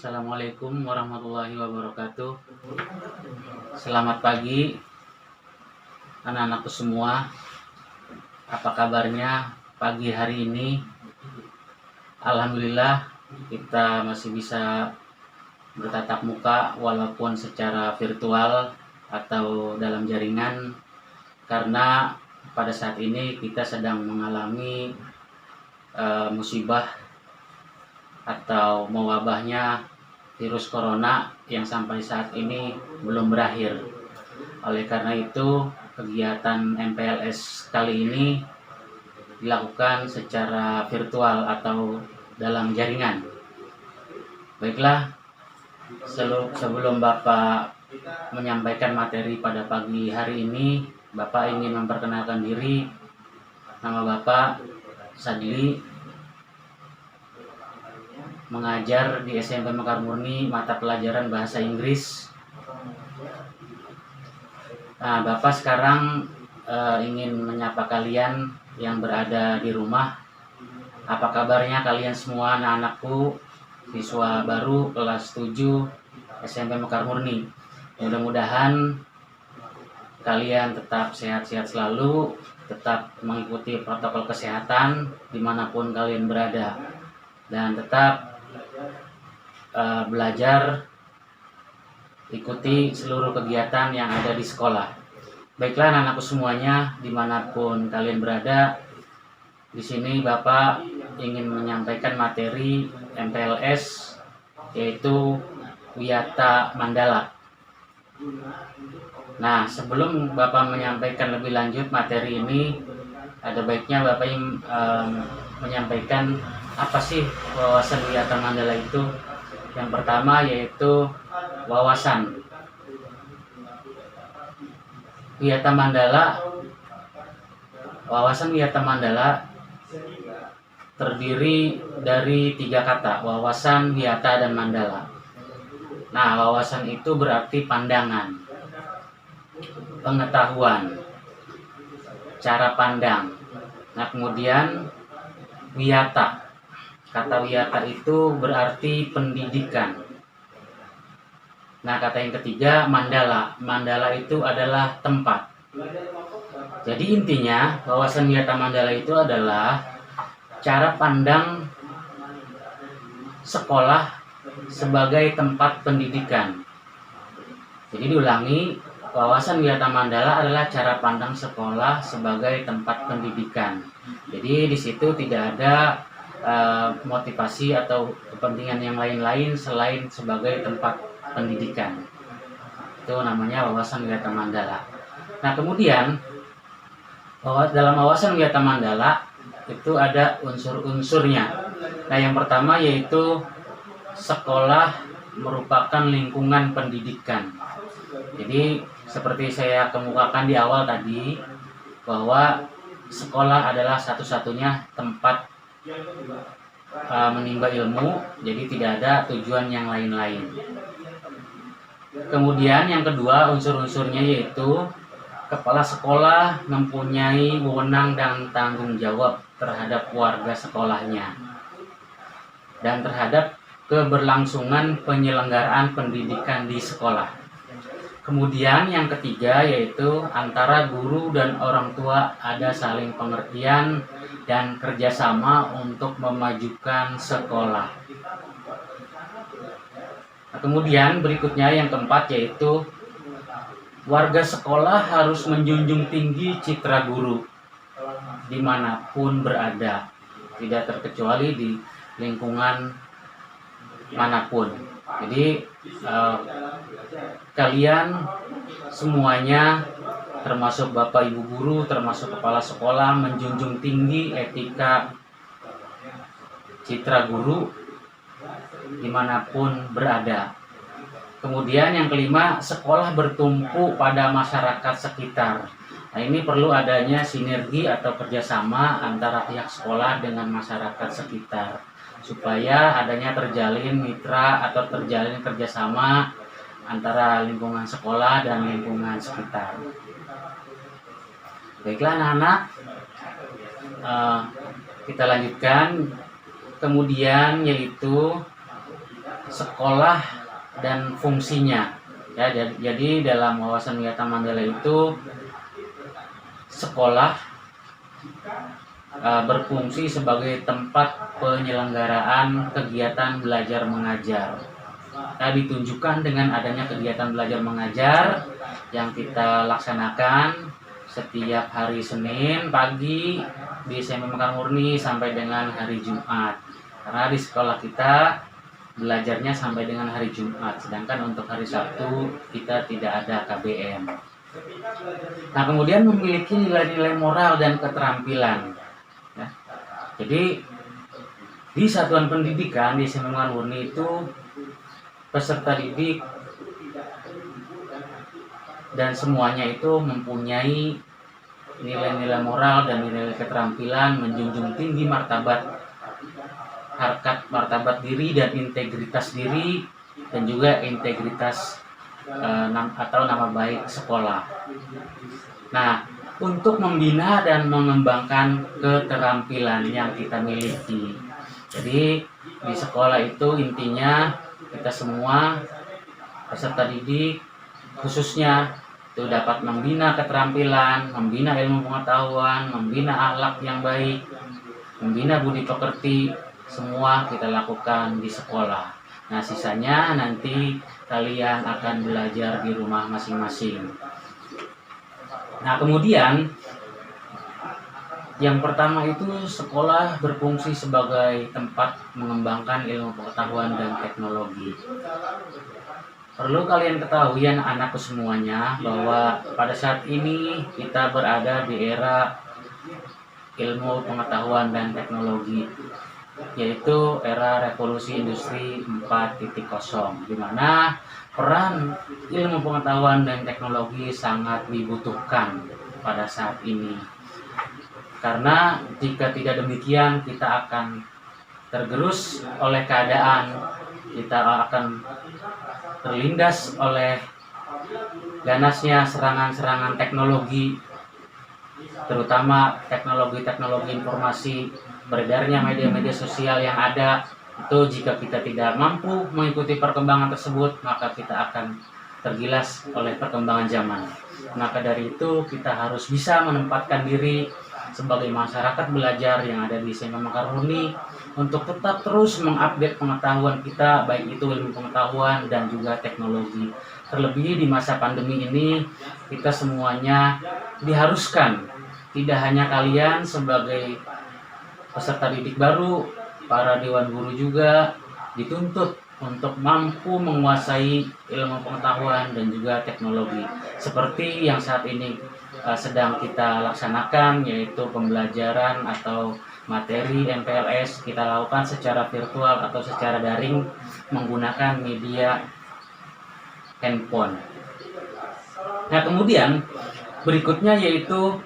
Assalamualaikum warahmatullahi wabarakatuh. Selamat pagi anak-anakku semua. Apa kabarnya pagi hari ini? Alhamdulillah kita masih bisa bertatap muka walaupun secara virtual atau dalam jaringan, karena pada saat ini kita sedang mengalami musibah atau mewabahnya virus corona yang sampai saat ini belum berakhir. Oleh karena itu, kegiatan MPLS kali ini dilakukan secara virtual atau dalam jaringan. Baiklah, sebelum Bapak menyampaikan materi pada pagi hari ini, Bapak ingin memperkenalkan diri. Nama Bapak Sadli, mengajar di SMP Mekar Murni mata pelajaran bahasa Inggris. Nah, Bapak sekarang ingin menyapa kalian yang berada di rumah. Apa kabarnya kalian semua anak-anakku, siswa baru kelas 7 SMP Mekar Murni? Mudah-mudahan kalian tetap sehat-sehat selalu, tetap mengikuti protokol kesehatan dimanapun kalian berada, dan tetap belajar, ikuti seluruh kegiatan yang ada di sekolah. Baiklah anak-anakku semuanya, dimanapun kalian berada, di sini Bapak ingin menyampaikan materi MPLS, yaitu Wiyata Mandala. Nah, sebelum Bapak menyampaikan lebih lanjut materi ini, ada baiknya Bapak ingin menyampaikan apa sih wawasan Wiyata Mandala itu. Yang pertama yaitu wawasan. Wawasan Wiyata Mandala terdiri dari 3 kata: wawasan, wiyata, dan mandala. Nah, wawasan itu berarti pandangan, pengetahuan, cara pandang. Nah, kemudian wiyata. Kata wiyata itu berarti pendidikan. Nah, kata yang ketiga mandala. Mandala itu adalah tempat. Jadi intinya wawasan wiyata mandala itu adalah cara pandang sekolah sebagai tempat pendidikan. Jadi diulangi, wawasan wiyata mandala adalah cara pandang sekolah sebagai tempat pendidikan. Jadi di situ tidak ada motivasi atau kepentingan yang lain-lain selain sebagai tempat pendidikan. Itu namanya wawasan wiyata mandala. Nah, kemudian dalam wawasan wiyata mandala itu ada unsur-unsurnya. Nah, yang pertama yaitu sekolah merupakan lingkungan pendidikan. Jadi seperti saya kemukakan di awal tadi, bahwa sekolah adalah satu-satunya tempat menimba ilmu, jadi tidak ada tujuan yang lain-lain. Kemudian yang kedua unsur-unsurnya yaitu kepala sekolah mempunyai wewenang dan tanggung jawab terhadap warga sekolahnya dan terhadap keberlangsungan penyelenggaraan pendidikan di sekolah. Kemudian yang ketiga yaitu antara guru dan orang tua ada saling pengertian dan kerjasama untuk memajukan sekolah. Nah, kemudian berikutnya yang keempat yaitu warga sekolah harus menjunjung tinggi citra guru dimanapun berada, tidak terkecuali di lingkungan manapun. Jadi kalian semuanya, termasuk Bapak Ibu guru, termasuk kepala sekolah, menjunjung tinggi etika citra guru dimanapun berada. Kemudian yang kelima, sekolah bertumpu pada masyarakat sekitar. Nah, ini perlu adanya sinergi atau kerjasama antara pihak sekolah dengan masyarakat sekitar, supaya adanya terjalin mitra atau terjalin kerjasama antara lingkungan sekolah dan lingkungan sekitar. Baiklah anak-anak, kita lanjutkan. Kemudian yaitu sekolah dan fungsinya. Ya, jadi dalam wawasan Wiyata Mandala itu sekolah berfungsi sebagai tempat penyelenggaraan kegiatan belajar mengajar. Ditunjukkan dengan adanya kegiatan belajar mengajar yang kita laksanakan setiap hari Senin pagi di SMP Mekar Murni sampai dengan hari Jumat. Karena di sekolah kita belajarnya sampai dengan hari Jumat, sedangkan untuk hari Sabtu kita tidak ada KBM. Nah, kemudian memiliki nilai-nilai moral dan keterampilan. Ya. Jadi di satuan pendidikan di SMP Mekar Murni itu peserta didik dan semuanya itu mempunyai nilai-nilai moral dan nilai keterampilan, menjunjung tinggi harkat martabat diri dan integritas diri, dan juga integritas atau nama baik sekolah. Nah, untuk membina dan mengembangkan keterampilan yang kita miliki. Jadi di sekolah itu intinya kita semua peserta didik khususnya itu dapat membina keterampilan, membina ilmu pengetahuan, membina akhlak yang baik, membina budi pekerti, semua kita lakukan di sekolah. Nah, sisanya nanti kalian akan belajar di rumah masing-masing. Nah, kemudian yang pertama itu sekolah berfungsi sebagai tempat mengembangkan ilmu pengetahuan dan teknologi. Perlu kalian ketahui anak-anakku semuanya bahwa pada saat ini kita berada di era ilmu pengetahuan dan teknologi, yaitu era revolusi industri 4.0, di mana peran ilmu pengetahuan dan teknologi sangat dibutuhkan pada saat ini. Karena jika tidak demikian kita akan tergerus oleh keadaan, kita akan terlindas oleh ganasnya serangan-serangan teknologi, terutama teknologi-teknologi informasi, beredarnya media-media sosial yang ada. Itu jika kita tidak mampu mengikuti perkembangan tersebut, maka kita akan tergilas oleh perkembangan zaman. Maka dari itu kita harus bisa menempatkan diri sebagai masyarakat belajar yang ada di SMP Mekar Murni untuk tetap terus mengupdate pengetahuan kita, baik itu ilmu pengetahuan dan juga teknologi. Terlebih di masa pandemi ini, kita semuanya diharuskan, tidak hanya kalian sebagai peserta didik baru, para dewan guru juga dituntut untuk mampu menguasai ilmu pengetahuan dan juga teknologi. Seperti yang saat ini sedang kita laksanakan, yaitu pembelajaran atau materi MPLS kita lakukan secara virtual atau secara daring menggunakan media handphone. Nah, kemudian berikutnya yaitu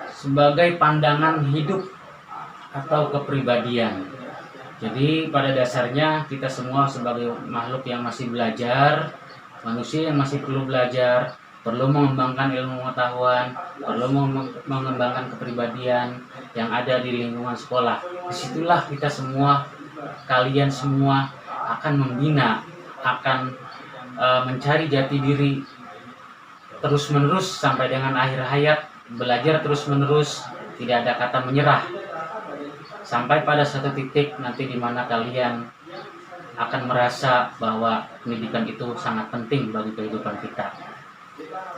sebagai pandangan hidup atau kepribadian. Jadi pada dasarnya kita semua sebagai makhluk yang masih belajar, manusia yang masih perlu belajar, perlu mengembangkan ilmu pengetahuan, perlu mengembangkan kepribadian yang ada di lingkungan sekolah. Disitulah kita semua, kalian semua akan membina, akan mencari jati diri terus-menerus sampai dengan akhir hayat, belajar terus-menerus, tidak ada kata menyerah. Sampai pada satu titik nanti di mana kalian akan merasa bahwa pendidikan itu sangat penting bagi kehidupan kita.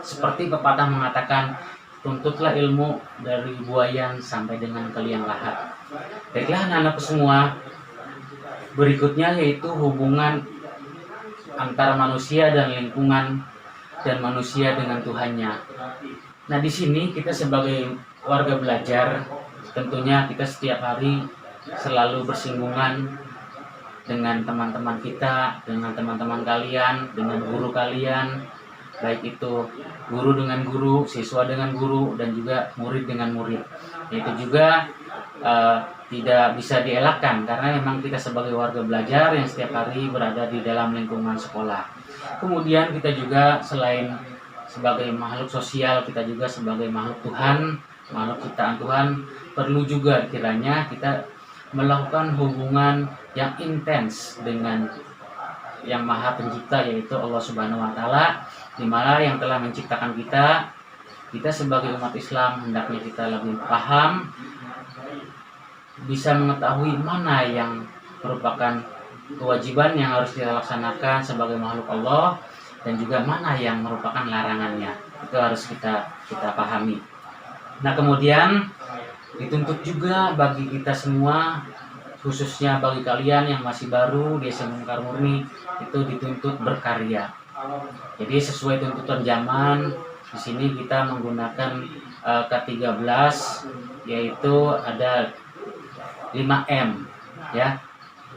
Seperti pepatah mengatakan, tuntutlah ilmu dari buayan sampai dengan ke liang lahat. Baiklah anak-anakku semua, berikutnya yaitu hubungan antara manusia dan lingkungan dan manusia dengan Tuhannya. Nah, di sini kita sebagai warga belajar, tentunya kita setiap hari selalu bersinggungan dengan teman-teman kita, dengan teman-teman kalian, dengan guru kalian, baik itu guru dengan guru, siswa dengan guru, dan juga murid dengan murid. Itu juga tidak bisa dielakkan karena memang kita sebagai warga belajar yang setiap hari berada di dalam lingkungan sekolah. Kemudian kita juga selain sebagai makhluk sosial, kita juga sebagai makhluk Tuhan, makhluk ciptaan Tuhan, perlu juga kiranya kita melakukan hubungan yang intens dengan yang Maha Pencipta, yaitu Allah Subhanahu wa taala, di mana yang telah menciptakan kita. Kita sebagai umat Islam hendaknya kita lebih paham, bisa mengetahui mana yang merupakan kewajiban yang harus kita laksanakan sebagai makhluk Allah, dan juga mana yang merupakan larangannya. Itu harus kita pahami. Nah, kemudian dituntut juga bagi kita semua, khususnya bagi kalian yang masih baru di SMA Mekar Murni, itu dituntut berkarya. Jadi sesuai tuntutan zaman, di sini kita menggunakan K13, yaitu ada 5M, ya.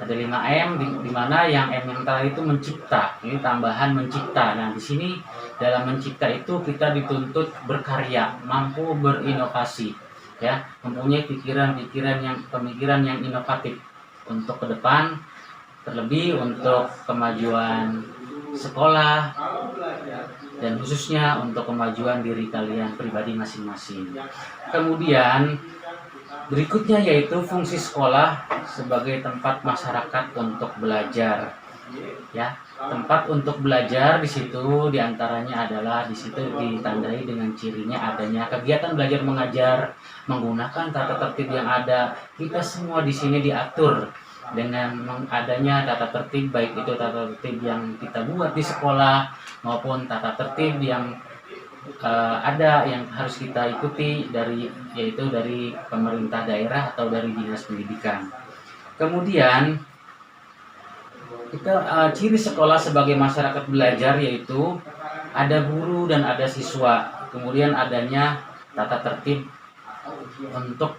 Ada 5M, di mana yang M yang terakhir itu mencipta. Ini tambahan mencipta. Nah, di sini dalam mencipta itu kita dituntut berkarya, mampu berinovasi, ya, mempunyai pemikiran yang inovatif untuk ke depan, terlebih untuk kemajuan sekolah dan khususnya untuk kemajuan diri kalian pribadi masing-masing. Kemudian berikutnya yaitu fungsi sekolah sebagai tempat masyarakat untuk belajar, ya. Tempat untuk belajar di situ diantaranya adalah di situ ditandai dengan cirinya adanya kegiatan belajar mengajar menggunakan tata tertib yang ada. Kita semua di sini diatur dengan adanya tata tertib, baik itu tata tertib yang kita buat di sekolah maupun tata tertib yang ada yang harus kita ikuti yaitu dari pemerintah daerah atau dari dinas pendidikan. Kemudian kita ciri sekolah sebagai masyarakat belajar yaitu ada guru dan ada siswa. Kemudian adanya tata tertib untuk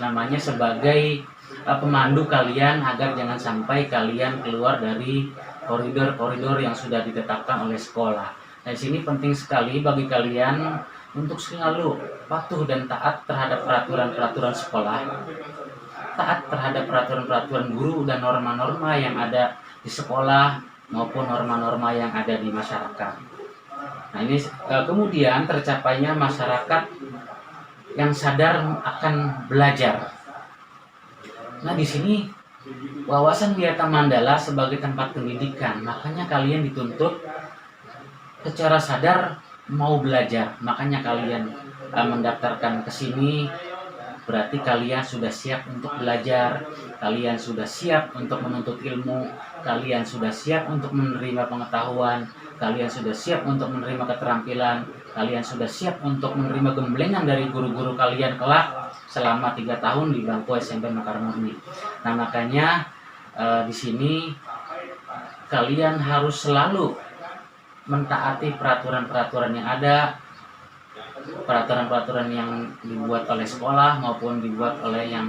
namanya sebagai pemandu kalian agar jangan sampai kalian keluar dari koridor-koridor yang sudah ditetapkan oleh sekolah. Nah, di sini penting sekali bagi kalian untuk selalu patuh dan taat terhadap peraturan-peraturan sekolah, taat terhadap peraturan-peraturan guru dan norma-norma yang ada di sekolah maupun norma-norma yang ada di masyarakat. Nah, ini kemudian tercapainya masyarakat yang sadar akan belajar. Nah, di sini Wawasan Wiyata Mandala sebagai tempat pendidikan, makanya kalian dituntut secara sadar mau belajar. Makanya kalian mendaftarkan ke sini, berarti kalian sudah siap untuk belajar, kalian sudah siap untuk menuntut ilmu, kalian sudah siap untuk menerima pengetahuan, kalian sudah siap untuk menerima keterampilan, kalian sudah siap untuk menerima gemblengan dari guru-guru kalian kelak selama 3 tahun di bangku SMP Mekar Murni. Nah, makanya di sini kalian harus selalu mentaati peraturan-peraturan yang ada, peraturan-peraturan yang dibuat oleh sekolah maupun dibuat oleh yang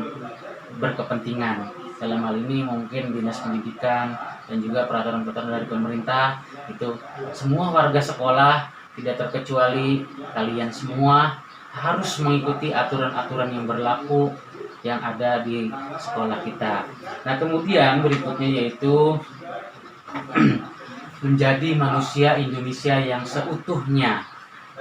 berkepentingan. Dalam hal ini mungkin dinas pendidikan dan juga peraturan-peraturan dari pemerintah. Itu semua warga sekolah tidak terkecuali kalian semua harus mengikuti aturan-aturan yang berlaku yang ada di sekolah kita. Nah, kemudian berikutnya yaitu menjadi manusia Indonesia yang seutuhnya.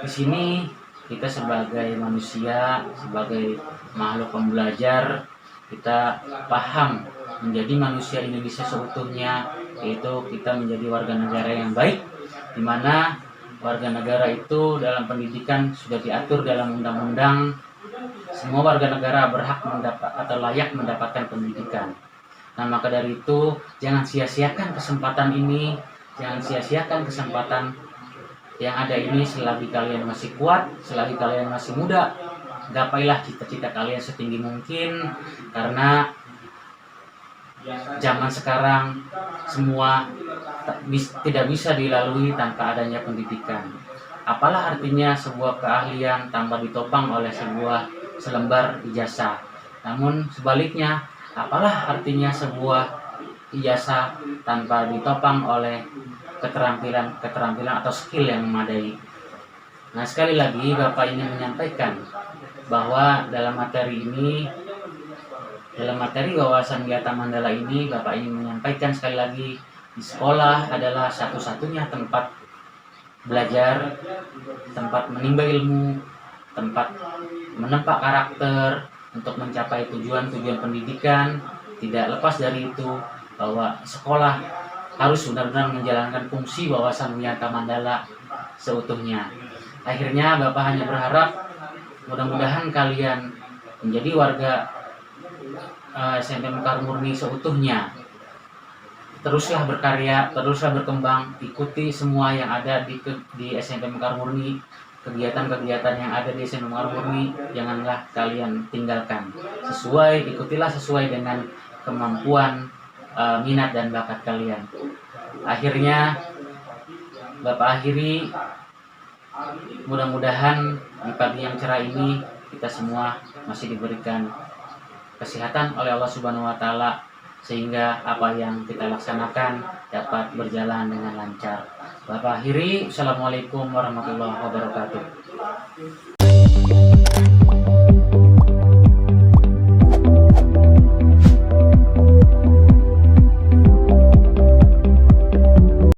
Di sini kita sebagai manusia, sebagai makhluk pembelajar, kita paham menjadi manusia Indonesia seutuhnya, yaitu kita menjadi warga negara yang baik, di mana warga negara itu dalam pendidikan sudah diatur dalam undang-undang. Semua warga negara berhak atau layak mendapatkan pendidikan. Nah, maka dari itu jangan sia-siakan kesempatan ini, jangan sia-siakan kesempatan yang ada ini selagi kalian masih kuat, selagi kalian masih muda. Gapailah cita-cita kalian setinggi mungkin, karena zaman sekarang semua tidak bisa dilalui tanpa adanya pendidikan. Apalah artinya sebuah keahlian tanpa ditopang oleh sebuah selembar ijazah. Namun sebaliknya, apalah artinya sebuah ijazah tanpa ditopang oleh keterampilan atau skill yang memadai. Nah, sekali lagi Bapak ingin menyampaikan bahwa dalam materi Wawasan Wiyata Mandala ini, Bapak ingin menyampaikan sekali lagi, di sekolah adalah satu-satunya tempat belajar, tempat menimba ilmu, tempat menempa karakter untuk mencapai tujuan-tujuan pendidikan. Tidak lepas dari itu bahwa sekolah harus benar-benar menjalankan fungsi Wawasan Wiyata Mandala seutuhnya. Akhirnya Bapak hanya berharap mudah-mudahan kalian menjadi warga SMP Mekar Murni seutuhnya. Teruslah berkarya, teruslah berkembang, ikuti semua yang ada di SMP Mekar Murni, kegiatan-kegiatan yang ada di SMP Mekar Murni, janganlah kalian tinggalkan. Ikutilah sesuai dengan kemampuan, minat dan bakat kalian. Akhirnya Bapak akhiri, mudah-mudahan di pagi yang cerah ini kita semua masih diberikan kesehatan oleh Allah Subhanahu wa taala, sehingga apa yang kita laksanakan dapat berjalan dengan lancar. Bapak akhiri, Assalamualaikum warahmatullahi wabarakatuh.